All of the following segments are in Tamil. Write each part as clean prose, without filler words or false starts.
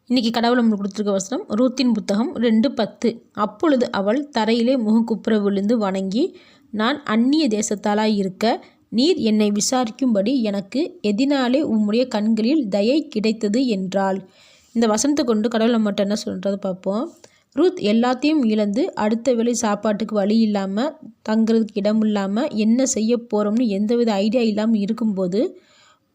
இன்றைக்கி கடவுள் நம்மளுக்கு கொடுத்துருக்க வசனம் ரூத்தின் புத்தகம் 2:10. அப்பொழுது அவள் தரையிலே முகங்குப்புற விழுந்து வணங்கி, நான் அந்நிய தேசத்தாளாய் இருக்க நீர் என்னை விசாரிக்கும்படி எனக்கு எதினாலே உம்முடைய கண்களில் தயை கிடைத்தது என்றாள். இந்த வசனத்தை கொண்டு கடவுள் நம்மகிட்ட என்ன சொல்கிறத பார்ப்போம். ரூத் எல்லாத்தையும் இழந்து அடுத்த வேளை சாப்பாட்டுக்கு வழி இல்லாமல், தங்குறதுக்கு இடம் இல்லாமல், என்ன செய்ய போகிறோம்னு எந்தவித ஐடியா இல்லாமல் இருக்கும்போது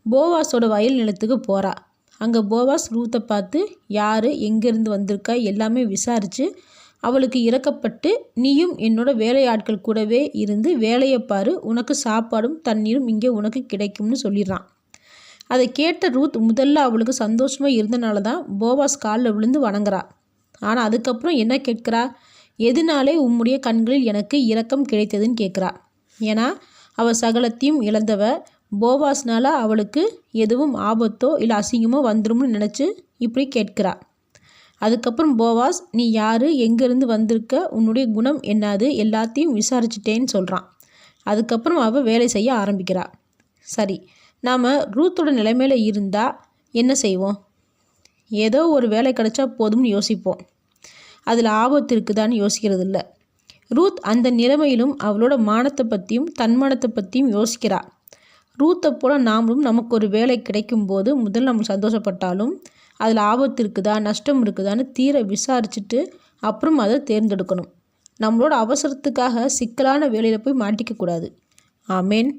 போவாஸோட வயல் நிலத்துக்கு போகிறா. அங்கே போவாஸ் ரூத்தை பார்த்து யார், எங்கேருந்து வந்திருக்கா எல்லாமே விசாரித்து அவளுக்கு இறக்கப்பட்டு, நீயும் என்னோட வேலையாட்கள் கூடவே இருந்து வேலையை பாரு, உனக்கு சாப்பாடும் தண்ணீரும் இங்கே உனக்கு கிடைக்கும்னு சொல்லிடுறான். அதை கேட்ட ரூத் முதல்ல அவளுக்கு சந்தோஷமாக இருந்தனால தான் போவாஸ் காலில் விழுந்து வணங்குறா. ஆனால் அதுக்கப்புறம் என்ன கேட்குறா? எதனாலே உம்முடைய கண்களில் எனக்கு இரக்கம் கிடைத்ததுன்னு கேட்குறா. ஏன்னா அவள் சகலத்தையும் இழந்தவ. போவாஸ்னால் அவளுக்கு எதுவும் ஆபத்தோ இல்லை அசிங்கமோ வந்துரும்னு நினச்சி இப்படி கேட்குறா. அதுக்கப்புறம் போவாஸ், நீ யார், எங்கேருந்து வந்திருக்க, உன்னுடைய குணம் என்னது எல்லாத்தையும் விசாரிச்சிட்டேன்னு சொல்கிறான். அதுக்கப்புறம் அவள் வேலை செய்ய ஆரம்பிக்கிறா. சரி, நாம் ரூத்தோட நிலைமையில் இருந்தால் என்ன செய்வோம்? ஏதோ ஒரு வேலை கிடைச்சா போதும்னு யோசிப்போம். அதில் ஆபத்து இருக்குதான்னு யோசிக்கிறது இல்லை. ரூத் அந்த நிலைமையிலும் அவளோட மானத்தை பற்றியும் தன்மானத்தை பற்றியும் யோசிக்கிறா. ரூத்தை போல் நாமளும் நமக்கு ஒரு வேலை கிடைக்கும் போது முதல்ல நம்ம சந்தோஷப்பட்டாலும் அதில் ஆபத்து இருக்குதா, நஷ்டம் இருக்குதான்னு தீர விசாரிச்சுட்டு அப்புறம் அதை தேர்ந்தெடுக்கணும். நம்மளோட அவசரத்துக்காக சிக்கலான வேலையில் போய் மாட்டிக்கக்கூடாது. ஆமேன்.